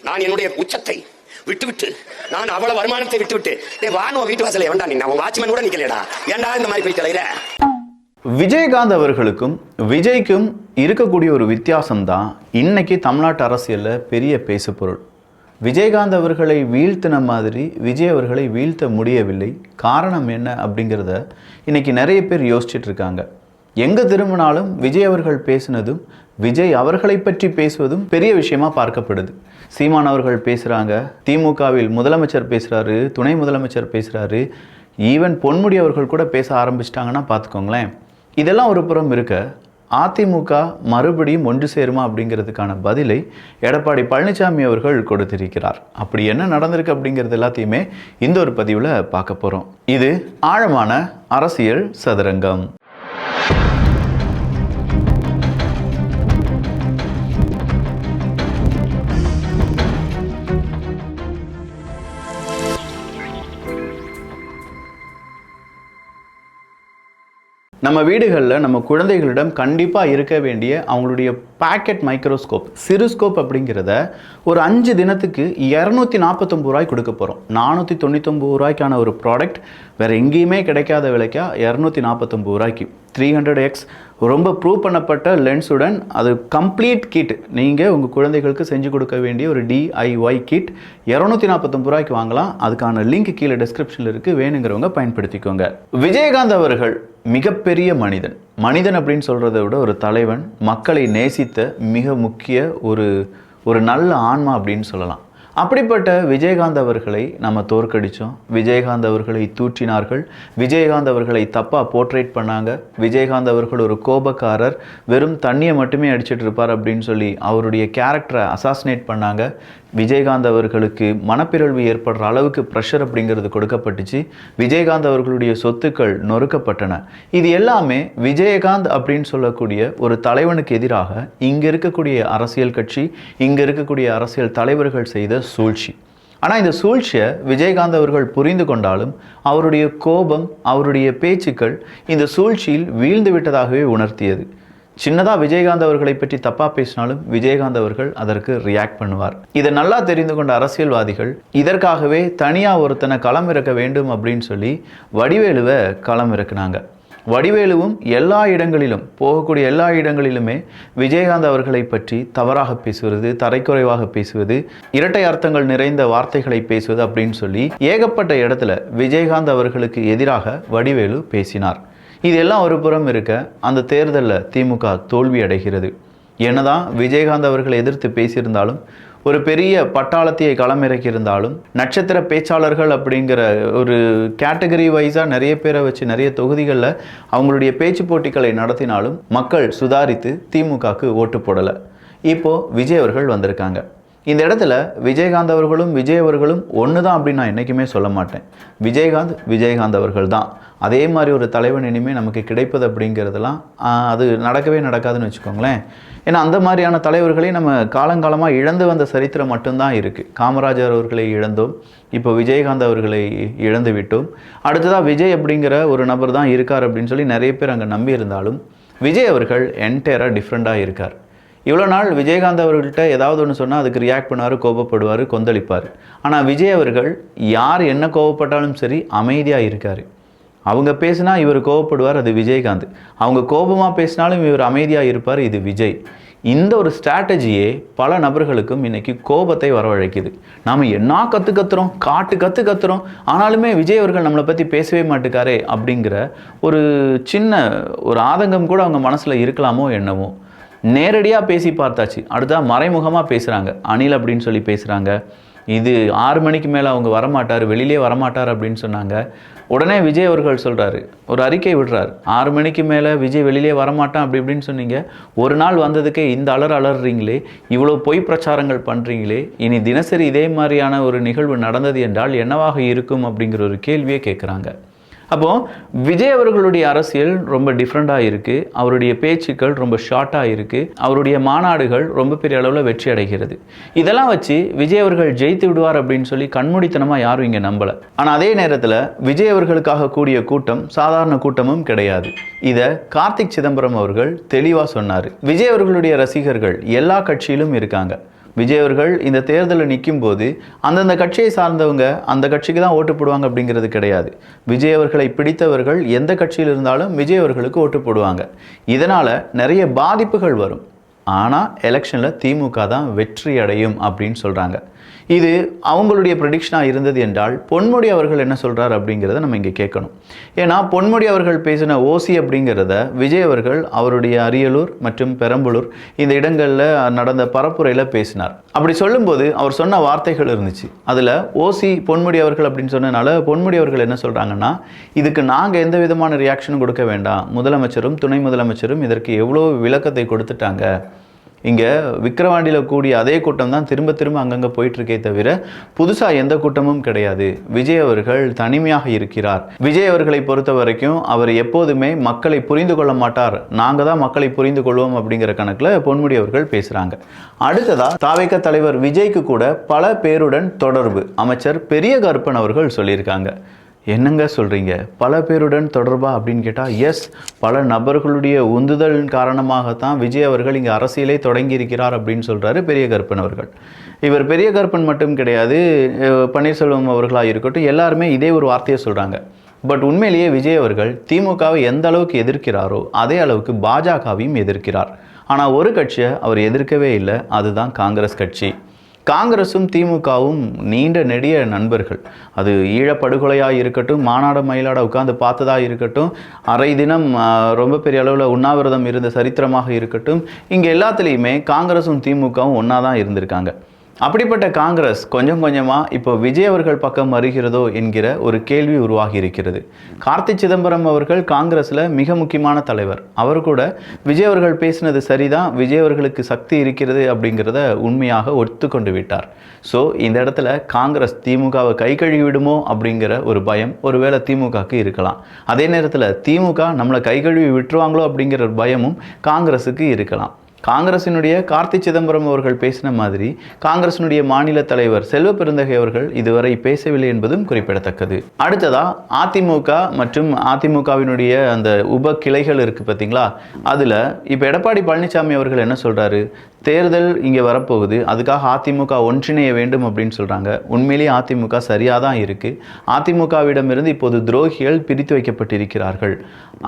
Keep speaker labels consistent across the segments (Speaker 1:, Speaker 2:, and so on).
Speaker 1: நான் என்னுடைய உச்சத்தை விட்டுவிட்டு நான் அவ்வளவு வருமானத்தை விட்டுவிட்டு வானோ வீட்டு வாசலை வேண்டாம், நீ வாட்ச்மேன் கூட நிக்கலடா, ஏன்டா இந்த மாதிரி போய் தலையிற.
Speaker 2: விஜயகாந்த் அவர்களுக்கும் விஜய்க்கும் இருக்கக்கூடிய ஒரு வித்தியாசம் தான் இன்னைக்கு தமிழ்நாட்டு அரசியலில் பெரிய பேசுபொருள். விஜயகாந்த் அவர்களை வீழ்த்தின மாதிரி விஜய் அவர்களை வீழ்த்த முடியவில்லை. காரணம் என்ன அப்படிங்கிறத இன்னைக்கு நிறைய பேர் யோசிச்சுட்டு இருக்காங்க. எங்கே திரும்பினாலும் விஜய் அவர்கள் பேசினதும் விஜய் அவர்களை பற்றி பேசுவதும் பெரிய விஷயமா பார்க்கப்படுது. சீமான் அவர்கள் பேசுகிறாங்க, திமுகவில் முதலமைச்சர் பேசுகிறாரு, துணை முதலமைச்சர் பேசுகிறாரு, ஈவன் பொன்முடி அவர்கள் கூட பேச ஆரம்பிச்சிட்டாங்கன்னா பார்த்துக்கோங்களேன். இதெல்லாம் ஒரு புறம் இருக்க, அதிமுக மறுபடியும் ஒன்று சேருமா அப்படிங்கிறதுக்கான பதிலை எடப்பாடி பழனிசாமி அவர்கள் கொடுத்திருக்கிறார். அப்படி என்ன நடந்திருக்கு அப்படிங்கிறது எல்லாத்தையுமே இந்த ஒரு பதிவில் பார்க்க போகிறோம். இது ஆழமான அரசியல் சதுரங்கம். நம்ம வீடுகளில் நம்ம குழந்தைகளிடம் கண்டிப்பாக இருக்க வேண்டிய அவங்களுடைய பாக்கெட் மைக்ரோஸ்கோப், சிறுஸ்கோப் அப்படிங்கிறத ஒரு 5 தினத்துக்கு 249 ரூபாய் கொடுக்க போகிறோம். 499 ரூபாய்க்கான ஒரு ப்ராடக்ட் வேறு எங்கேயுமே கிடைக்காத விலைக்கா 249 ரூபாய்க்கு 300x ரொம்ப ப்ரூவ் பண்ணப்பட்ட லென்ஸுடன் அது கம்ப்ளீட் கிட் நீங்கள் உங்கள் குழந்தைகளுக்கு செஞ்சு கொடுக்க வேண்டிய ஒரு DIY கிட் 249 ரூபாய்க்கு வாங்கலாம். அதுக்கான லிங்க் கீழே டிஸ்கிரிப்ஷனில் இருக்குது, வேணுங்கிறவங்க பயன்படுத்திக்கோங்க. விஜயகாந்த் அவர்கள் மிகப்பெரிய மனிதன் அப்படின்னு சொல்கிறத விட ஒரு தலைவன், மக்களை நேசித்த மிக முக்கிய ஒரு நல்ல ஆன்மா அப்படின்னு சொல்லலாம். அப்படிப்பட்ட விஜயகாந்த் அவர்களை நம்ம தோற்கடித்தோம். விஜயகாந்த் அவர்களை தூற்றினார்கள், விஜயகாந்த் அவர்களை தப்பாக போர்ட்ரேட் பண்ணாங்க. விஜயகாந்த் அவர்கள் ஒரு கோபக்காரர், வெறும் தண்ணியை மட்டுமே அடிச்சிட்டு இருப்பார் அப்படின்னு சொல்லி அவருடைய கேரக்டரை அசாசினேட் பண்ணாங்க. விஜயகாந்த் அவர்களுக்கு மனப்பிறழ்வு ஏற்படுற அளவுக்கு ப்ரெஷர் அப்படிங்கிறது கொடுக்கப்பட்டுச்சு. விஜயகாந்த் அவர்களுடைய சொத்துக்கள் நொறுக்கப்பட்டன. இது எல்லாமே விஜயகாந்த் அப்படின்னு சொல்லக்கூடிய ஒரு தலைவனுக்கு எதிராக இங்கே இருக்கக்கூடிய அரசியல் கட்சி, இங்கே இருக்கக்கூடிய அரசியல் தலைவர்கள் செய்த சூழ்ச்சி. ஆனால் இந்த சூழ்ச்சியை விஜயகாந்த் அவர்கள் புரிந்து கொண்டாலும் அவருடைய கோபம், அவருடைய பேச்சுக்கள் இந்த சூழ்ச்சியில் வீழ்ந்து விட்டதாகவே உணர்த்தியது. சின்னதாக விஜயகாந்த் அவர்களை பற்றி தப்பாக பேசினாலும் விஜயகாந்த் அவர்கள் அதற்கு ரியாக்ட் பண்ணுவார். இதை நல்லா தெரிந்து கொண்ட அரசியல்வாதிகள் இதற்காகவே தனியாக ஒருத்தனை களமிறக்க வேண்டும் அப்படின்னு சொல்லி வடிவேலுவை களமிறக்குனாங்க. வடிவேலுவும் எல்லா இடங்களிலும் போகக்கூடிய எல்லா இடங்களிலுமே விஜயகாந்த் அவர்களை பற்றி தவறாக பேசுவது, தரைக்குறைவாக பேசுவது, இரட்டை அர்த்தங்கள் நிறைந்த வார்த்தைகளை பேசுவது அப்படின்னு சொல்லி ஏகப்பட்ட இடத்துல விஜயகாந்த் அவர்களுக்கு எதிராக வடிவேலு பேசினார். இதெல்லாம் ஒரு புறம் இருக்க, அந்த தேர்தலில் திமுக தோல்வி அடைகிறது. என்னதான் விஜயகாந்த் அவர்களை எதிர்த்து பேசியிருந்தாலும், ஒரு பெரிய பட்டாளத்தையை களமிறக்கியிருந்தாலும், நட்சத்திர பேச்சாளர்கள் அப்படிங்கிற ஒரு கேட்டகரி வைஸாக நிறைய பேரை வச்சு நிறைய தொகுதிகளில் அவங்களுடைய பேச்சு போட்டிகளை நடத்தினாலும் மக்கள் சுதாரித்து திமுகவுக்கு ஓட்டு போடலை. இப்போது விஜய் அவர்கள் வந்திருக்காங்க. இந்த இடத்துல விஜயகாந்த் அவர்களும் விஜய் அவர்களும் ஒன்று தான் அப்படின்னு நான் என்றைக்குமே சொல்ல மாட்டேன். விஜயகாந்த் அவர்கள் தான். அதே மாதிரி ஒரு தலைவன் இனிமேல் நமக்கு கிடைப்பது அப்படிங்கிறதெல்லாம் அது நடக்கவே நடக்காதுன்னு வச்சுக்கோங்களேன். ஏன்னா அந்த மாதிரியான தலைவர்களை நம்ம காலங்காலமாக இழந்து வந்த சரித்திரம் மட்டும்தான் இருக்குது. காமராஜர் அவர்களை இழந்தோம், இப்போ விஜயகாந்த் அவர்களை இழந்து விட்டோம். அடுத்ததாக விஜய் அப்படிங்கிற ஒரு நபர் தான் இருக்கார் அப்படின்னு சொல்லி நிறைய பேர் அங்கே நம்பி இருந்தாலும் விஜய் அவர்கள் என்டையராக டிஃப்ரெண்ட்டாக இருக்கார். இவ்வளோ நாள் விஜயகாந்த் அவர்கள்ட்ட ஏதாவது ஒன்று சொன்னால் அதுக்கு ரியாக்ட் பண்ணுவார், கோபப்படுவார், கொந்தளிப்பார். ஆனால் விஜய் அவர்கள் யார் என்ன கோபப்பட்டாலும் சரி அமைதியாக இருக்கார். அவங்க பேசினா இவர் கோபப்படுவார், அது விஜயகாந்த். அவங்க கோபமாக பேசினாலும் இவர் அமைதியாக இருப்பார், இது விஜய். இந்த ஒரு ஸ்ட்ராட்டஜியே பல நபர்களுக்கும் இன்றைக்கி கோபத்தை வரவழைக்குது. நாம் என்ன கற்றுறோம், கற்றுறோம், ஆனாலுமே விஜய் அவர்கள் நம்மளை பற்றி பேசவே மாட்டேக்காரே அப்படிங்கிற ஒரு சின்ன ஒரு ஆதங்கம் கூட அவங்க மனசில் இருக்கலாமோ என்னவோ. நேரடியாக பேசி பார்த்தாச்சு, அடுத்தா மறைமுகமாக பேசுகிறாங்க. அனில் அப்படின்னு சொல்லி பேசுகிறாங்க. இது 6 மணிக்கு மேலே அவங்க வரமாட்டார், வெளியிலே வரமாட்டார் அப்படின்னு சொன்னாங்க. உடனே விஜய் அவர்கள் சொல்கிறாரு, ஒரு அறிக்கை விடுறார், 6 மணிக்கு மேலே விஜய் வெளியிலே வரமாட்டான் அப்படி இப்படின்னு சொன்னீங்க. ஒரு நாள் வந்ததுக்கே இந்த அலறீங்களே, இவ்வளோ பொய் பிரச்சாரங்கள் பண்ணுறீங்களே, இனி தினசரி இதே மாதிரியான ஒரு நிகழ்வு நடந்தது என்றால் என்னவாக இருக்கும் அப்படிங்கிற ஒரு கேள்வியை கேட்குறாங்க. அப்போது விஜய் அவர்களுடைய அரசியல் ரொம்ப டிஃப்ரெண்ட்டாக இருக்குது. அவருடைய பேச்சுக்கள் ரொம்ப ஷார்ட்டாக இருக்குது. அவருடைய மாநாடுகள் ரொம்ப பெரிய அளவில் வெற்றி அடைகிறது. இதெல்லாம் வச்சு விஜய் அவர்கள் ஜெயித்து விடுவார் அப்படின்னு சொல்லி கண்மூடித்தனமாக யாரும் இங்கே நம்பலை. ஆனால் அதே நேரத்தில் விஜய் அவர்களுக்காக கூடிய கூட்டம் சாதாரண கூட்டமும் கிடையாது. இதை கார்த்திக் சிதம்பரம் அவர்கள் தெளிவாக சொன்னார். விஜய் அவர்களுடைய ரசிகர்கள் எல்லா கட்சியிலும் இருக்காங்க. விஜய் அவர்கள் இந்த தேர்தலில் நிற்கும் போது அந்தந்த கட்சியை சார்ந்தவங்க அந்த கட்சிக்கு தான் ஓட்டு போடுவாங்க அப்படிங்கிறது கிடையாது. விஜய் அவர்களை பிடித்தவர்கள் எந்த கட்சியில் இருந்தாலும் விஜய் அவர்களுக்கு ஓட்டு போடுவாங்க. இதனால் நிறைய பாதிப்புகள் வரும். ஆனால் எலெக்ஷனில் திமுக தான் வெற்றி அடையும் அப்படின்னு சொல்கிறாங்க. இது அவங்களுடைய ப்ரெடிக்ஷனாக இருந்தது என்றால் பொன்முடி அவர்கள் என்ன சொல்கிறார் அப்படிங்கிறத நம்ம இங்கே கேட்கணும். ஏன்னா பொன்முடி அவர்கள் பேசின ஓசி அப்படிங்கிறத விஜய் அவர்கள் அவருடைய அரியலூர் மற்றும் பெரம்பலூர் இந்த இடங்களில் நடந்த பரப்புரையில் பேசினார். அப்படி சொல்லும்போது அவர் சொன்ன வார்த்தைகள் இருந்துச்சு. அதில் ஓசி பொன்முடி அவர்கள் அப்படின்னு சொன்னதுனால பொன்முடி அவர்கள் என்ன சொல்கிறாங்கன்னா, இதுக்கு நாங்கள் எந்த விதமான ரியாக்ஷனும் கொடுக்க வேண்டாம், முதலமைச்சரும் துணை முதலமைச்சரும் இதற்கு எவ்வளோ விளக்கத்தை கொடுத்துட்டாங்க, இங்கே விக்கிரவாண்டியில் கூடிய அதே கூட்டம் தான் திரும்ப திரும்ப அங்கங்கே போயிட்டுருக்கே தவிர புதுசாக எந்த கூட்டமும் கிடையாது. விஜய் அவர்கள் தனிமையாக இருக்கிறார். விஜய் அவர்களை பொறுத்த வரைக்கும் அவர் எப்போதுமே மக்களை புரிந்து கொள்ள மாட்டார், நாங்கள் தான் மக்களை புரிந்து கொள்வோம் அப்படிங்கிற கணக்கில் பொன்முடி அவர்கள் பேசுகிறாங்க. அடுத்ததாக தாவேக தலைவர் விஜய்க்கு கூட பல பேருடன் தொடர்பு அமைச்சர் பெரிய கருப்பன் அவர்கள் சொல்லியிருக்காங்க. என்னங்க சொல்கிறீங்க, பல பேருடன் தொடர்பா அப்படின்னு கேட்டால் எஸ், பல நபர்களுடைய உந்துதல் காரணமாகத்தான் விஜய் அவர்கள் இங்கே அரசியலை தொடங்கியிருக்கிறார் அப்படின்னு சொல்கிறாரு பெரிய கருப்பன் அவர்கள். இவர் பெரிய கருப்பன் மட்டும் கிடையாது, பன்னீர்செல்வம் அவர்களாக இருக்கட்டும், எல்லாருமே இதே ஒரு வார்த்தையை சொல்கிறாங்க. பட் உண்மையிலேயே விஜய் அவர்கள் திமுகவை எந்த அளவுக்கு எதிர்க்கிறாரோ அதே அளவுக்கு பாஜகவையும் எதிர்க்கிறார். ஆனால் ஒரு கட்சியை அவர் எதிர்க்கவே இல்லை, அதுதான் காங்கிரஸ் கட்சி. காங்கிரஸும் திமுகவும் நீண்ட நெடிய நண்பர்கள். அது ஈழப்படுகொலையாக இருக்கட்டும், மாநாடு மயிலாட உட்கார்ந்து பார்த்ததாக இருக்கட்டும், அரை தினம் ரொம்ப பெரிய அளவில் உண்ணாவிரதம் இருந்த சரித்திரமாக இருக்கட்டும், இங்கே எல்லாத்துலேயுமே காங்கிரஸும் திமுகவும் ஒன்றா தான் இருந்திருக்காங்க. அப்படிப்பட்ட காங்கிரஸ் கொஞ்சம் கொஞ்சமாக இப்போ விஜய் அவர்கள் பக்கம் வருகிறதோ என்கிற ஒரு கேள்வி உருவாகி இருக்கிறது. கார்த்தி சிதம்பரம் அவர்கள் காங்கிரஸில் மிக முக்கியமான தலைவர். அவர் கூட விஜய் அவர்கள் பேசினது சரிதான், விஜய் அவர்களுக்கு சக்தி இருக்கிறது அப்படிங்கிறத உண்மையாக ஒத்துக்கொண்டு விட்டார். ஸோ இந்த இடத்துல காங்கிரஸ் திமுகவை கை கழுவி விடுமோ அப்படிங்கிற ஒரு பயம் ஒருவேளை திமுகவுக்கு இருக்கலாம். அதே நேரத்தில் திமுக நம்மளை கை கழுவி விட்டுருவாங்களோ அப்படிங்கிற ஒரு பயமும் காங்கிரஸுக்கு இருக்கலாம். காங்கிரசினுடைய கார்த்தி சிதம்பரம் அவர்கள் பேசின மாதிரி காங்கிரசினுடைய மாநில தலைவர் செல்வ பெருந்தகை அவர்கள் இதுவரை பேசவில்லை என்பதும் குறிப்பிடத்தக்கது. அடுத்ததா அதிமுக மற்றும் அதிமுகவினுடைய அந்த உப கிளைகள் இருக்கு பார்த்தீங்களா, அதில் இப்போ எடப்பாடி பழனிசாமி அவர்கள் என்ன சொல்றாரு, தேர்தல் இங்கே வரப்போகுது, அதுக்காக அதிமுக ஒன்றிணைய வேண்டும் அப்படின்னு சொல்கிறாங்க. உண்மையிலேயே அதிமுக சரியாக தான் இருக்குது. அதிமுகவிடமிருந்து இப்போது துரோகிகள் பிரித்து வைக்கப்பட்டிருக்கிறார்கள்.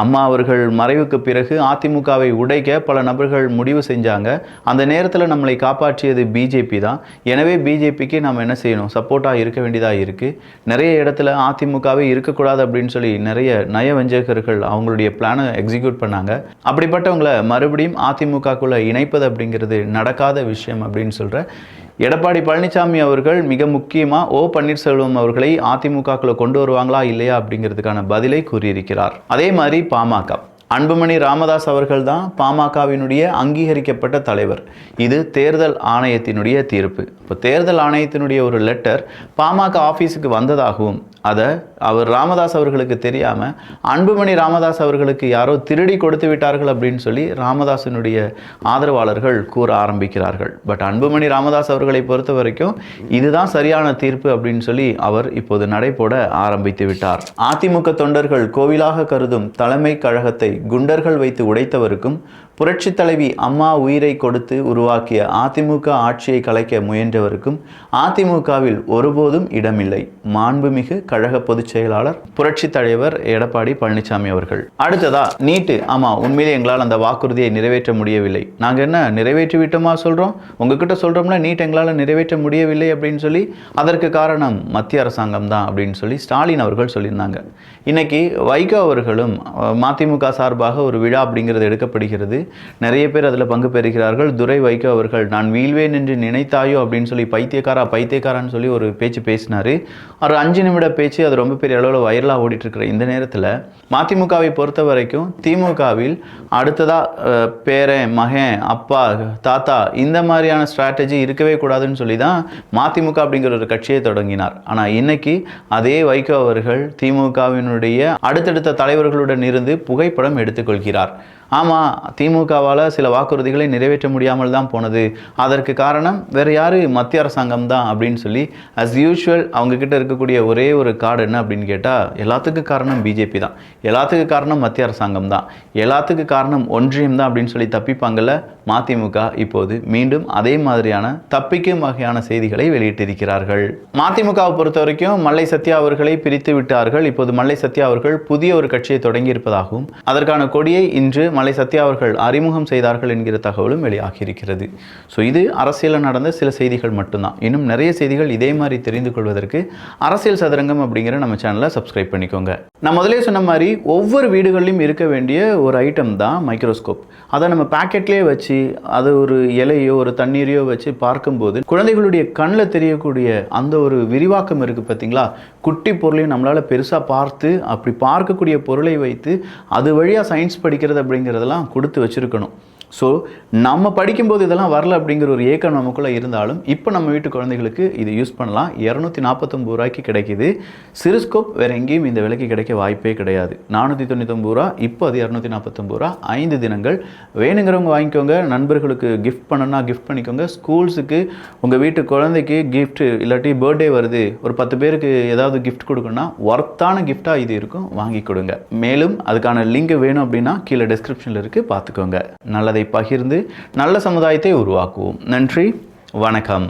Speaker 2: அம்மா அவர்கள் மறைவுக்கு பிறகு அதிமுகவை உடைக்க பல நபர்கள் முடிவு செஞ்சாங்க. அந்த நேரத்தில் நம்மளை காப்பாற்றியது பிஜேபி தான். எனவே பிஜேபிக்கு நம்ம என்ன செய்யணும், சப்போர்ட்டாக இருக்க வேண்டியதாக இருக்குது. நிறைய இடத்துல அதிமுகவே இருக்கக்கூடாது அப்படின்னு சொல்லி நிறைய நயவஞ்சகர்கள் அவங்களுடைய பிளானை எக்ஸிக்யூட் பண்ணாங்க. அப்படிப்பட்டவங்களை மறுபடியும் அதிமுகக்குள்ளே இணைப்பது அப்படிங்கிறது நடக்காத விஷயம் அப்படின்னு சொல்கிற எடப்பாடி பழனிசாமி அவர்கள் மிக முக்கியமாக பன்னீர்செல்வம் அவர்களை அதிமுகக்குள்ள கொண்டு வருவாங்களா இல்லையா அப்படிங்கிறதுக்கான பதிலை கூறியிருக்கிறார். அதே மாதிரி பாமக அன்புமணி ராமதாஸ் அவர்கள் தான் பாமகவினுடைய அங்கீகரிக்கப்பட்ட தலைவர். இது தேர்தல் ஆணையத்தினுடைய தீர்ப்பு. இப்போ தேர்தல் ஆணையத்தினுடைய ஒரு லெட்டர் பாமக ஆஃபீஸுக்கு வந்ததாகவும் அதை அவர் ராமதாஸ் அவர்களுக்கு தெரியாமல் அன்புமணி ராமதாஸ் அவர்களுக்கு யாரோ திருடி கொடுத்து விட்டார்கள் அப்படின்னு சொல்லி ராமதாஸினுடைய ஆதரவாளர்கள் கூற ஆரம்பிக்கிறார்கள். பட் அன்புமணி ராமதாஸ் அவர்களை பொறுத்த வரைக்கும் இதுதான் சரியான தீர்ப்பு அப்படின்னு சொல்லி அவர் இப்போது நடைபோட ஆரம்பித்து விட்டார். அதிமுக தொண்டர்கள் கோவிலாக கருதும் தலைமை கழகத்தை குண்டர்கள் வைத்து உடைத்தவருக்கும் புரட்சி தலைவி அம்மா உயிரை கொடுத்து உருவாக்கிய அதிமுக ஆட்சியை கலைக்க முயன்றவருக்கும் அதிமுகவில் ஒருபோதும் இடமில்லை. மாண்புமிகு கழக பொதுச் செயலாளர் புரட்சி தலைவர் எடப்பாடி பழனிசாமி அவர்கள். அடுத்ததா நீட்டு. ஆமா, உண்மையிலே எங்களால் அந்த வாக்குறுதியை நிறைவேற்ற முடியவில்லை. நாங்கள் என்ன நிறைவேற்றி விட்டோமா சொல்கிறோம், உங்ககிட்ட சொல்கிறோம்னா நீட் எங்களால் நிறைவேற்ற முடியவில்லை அப்படின்னு சொல்லி அதற்கு காரணம் மத்திய அரசாங்கம் தான் அப்படின்னு சொல்லி ஸ்டாலின் அவர்கள் சொல்லியிருந்தாங்க. இன்னைக்கு வைகோ அவர்களும் மதிமுக சார்பாக ஒரு விழா அப்படிங்கிறது எடுக்கப்படுகிறது. நிறைய பேர் அதில் பங்கு பெறுகிறார்கள். துரை வைகோ அவர்கள் நான் வீழ்வேன் என்று நினைத்தாயோ அப்படின்னு சொல்லி பைத்தியக்காரான்னு சொல்லி ஒரு பேச்சு பேசினார். ஒரு 5 நிமிட பேச்சு, அது ரொம்ப பெரிய அளவில் வைரலாக ஓடிட்டு இருக்கிற இந்த நேரத்தில் மதிமுகவை பொறுத்த வரைக்கும் திமுகவில் அடுத்ததாக பேரன் மகன் அப்பா தாத்தா இந்த மாதிரியான ஸ்ட்ராட்டஜி இருக்கவே கூடாதுன்னு சொல்லி தான் மதிமுக அப்படிங்கிற ஒரு கட்சியை தொடங்கினார். ஆனால் இன்னைக்கு அதே வைகோ அவர்கள் திமுகவினுடைய அடுத்தடுத்த தலைவர்களுடன் இருந்து புகைப்படம் எடுத்துக்கொள்கிறார். ஆமாம், திமுகவால் சில வாக்குறுதிகளை நிறைவேற்ற முடியாமல் தான் போனது, அதற்கு காரணம் வேறு யார், மத்திய அரசாங்கம் தான் அப்படின்னு சொல்லி அஸ் யூஷுவல் அவங்கக்கிட்ட இருக்கக்கூடிய ஒரே ஒரு கார்டு என்ன அப்படின்னு கேட்டால், எல்லாத்துக்கும் காரணம் பிஜேபி தான், எல்லாத்துக்கும் காரணம் மத்திய அரசாங்கம் தான், எல்லாத்துக்கும் காரணம் ஒன்றியம் தான் அப்படின்னு சொல்லி தப்பிப்பாங்கள்ல. மதிமுக இப்போது மீண்டும் அதே மாதிரியான தப்பிக்கும் வகையான செய்திகளை வெளியிட்டிருக்கிறார்கள். மதிமுகவை பொறுத்த வரைக்கும் மல்லை சத்யா அவர்களை பிரித்து விட்டார்கள். இப்போது மல்லை சத்யா அவர்கள் புதிய ஒரு கட்சியை தொடங்கி இருப்பதாகவும் அதற்கான கொடியை இன்று மல்லை சத்யா அவர்கள் அறிமுகம் செய்தார்கள் என்கிற தகவலும் வெளியாகி இருக்கிறது. ஸோ இது அரசியலில் நடந்த சில செய்திகள் மட்டும்தான். இன்னும் நிறைய செய்திகள் இதே மாதிரி தெரிந்து கொள்வதற்கு அரசியல் சதுரங்கம் அப்படிங்கிற நம்ம சேனலை சப்ஸ்கிரைப் பண்ணிக்கோங்க. நான் முதலே சொன்ன மாதிரி ஒவ்வொரு வீடுகளிலும் இருக்க வேண்டிய ஒரு ஐட்டம் தான் மைக்ரோஸ்கோப். அதை நம்ம பேக்கெட்லேயே வச்சு அது ஒரு இலையோ ஒரு தண்ணீரையோ வச்சு பார்க்கும்போது குழந்தைகளுடைய கண்ணில் தெரியக்கூடிய அந்த ஒரு விரிவாக்கம் இருக்குது பார்த்தீங்களா. குட்டி பொருளையும் நம்மளால் பெருசாக பார்த்து அப்படி பார்க்கக்கூடிய பொருளை வைத்து அது வழியாக சயின்ஸ் படிக்கிறது அப்படிங்கிறதெல்லாம் கொடுத்து வச்சுருக்கணும். ஸோ நம்ம படிக்கும்போது இதெல்லாம் வரல அப்படிங்கிற ஒரு ஏக்கம் நமக்குள்ளே இருந்தாலும் இப்போ நம்ம வீட்டு குழந்தைகளுக்கு இது யூஸ் பண்ணலாம். 249 ரூபாய்க்கு கிடைக்கிது. சிறுஸ்கோப் வேறு எங்கேயும் இந்த விலைக்கு கிடைக்க வாய்ப்பே கிடையாது. 499 ரூபா, இப்போ அது 249 ரூபா. 5 தினங்கள். வேணுங்கிறவங்க வாங்கிக்கோங்க. நண்பர்களுக்கு கிஃப்ட் பண்ணணும்னா கிஃப்ட் பண்ணிக்கோங்க. ஸ்கூல்ஸுக்கு உங்கள் வீட்டு குழந்தைக்கு கிஃப்ட் இல்லாட்டி பர்த்டே வருது, ஒரு 10 பேருக்கு ஏதாவது கிஃப்ட் கொடுக்கணும்னா ஒர்த்தான கிஃப்டாக இது இருக்கும், வாங்கி கொடுங்க. மேலும் அதுக்கான லிங்க் வேணும் அப்படின்னா கீழே டிஸ்கிரிப்ஷனில் இருக்குது, பார்த்துக்கோங்க. நல்லதை பகிர்ந்து நல்ல சமுதாயத்தை உருவாக்குவோம். நன்றி, வணக்கம்.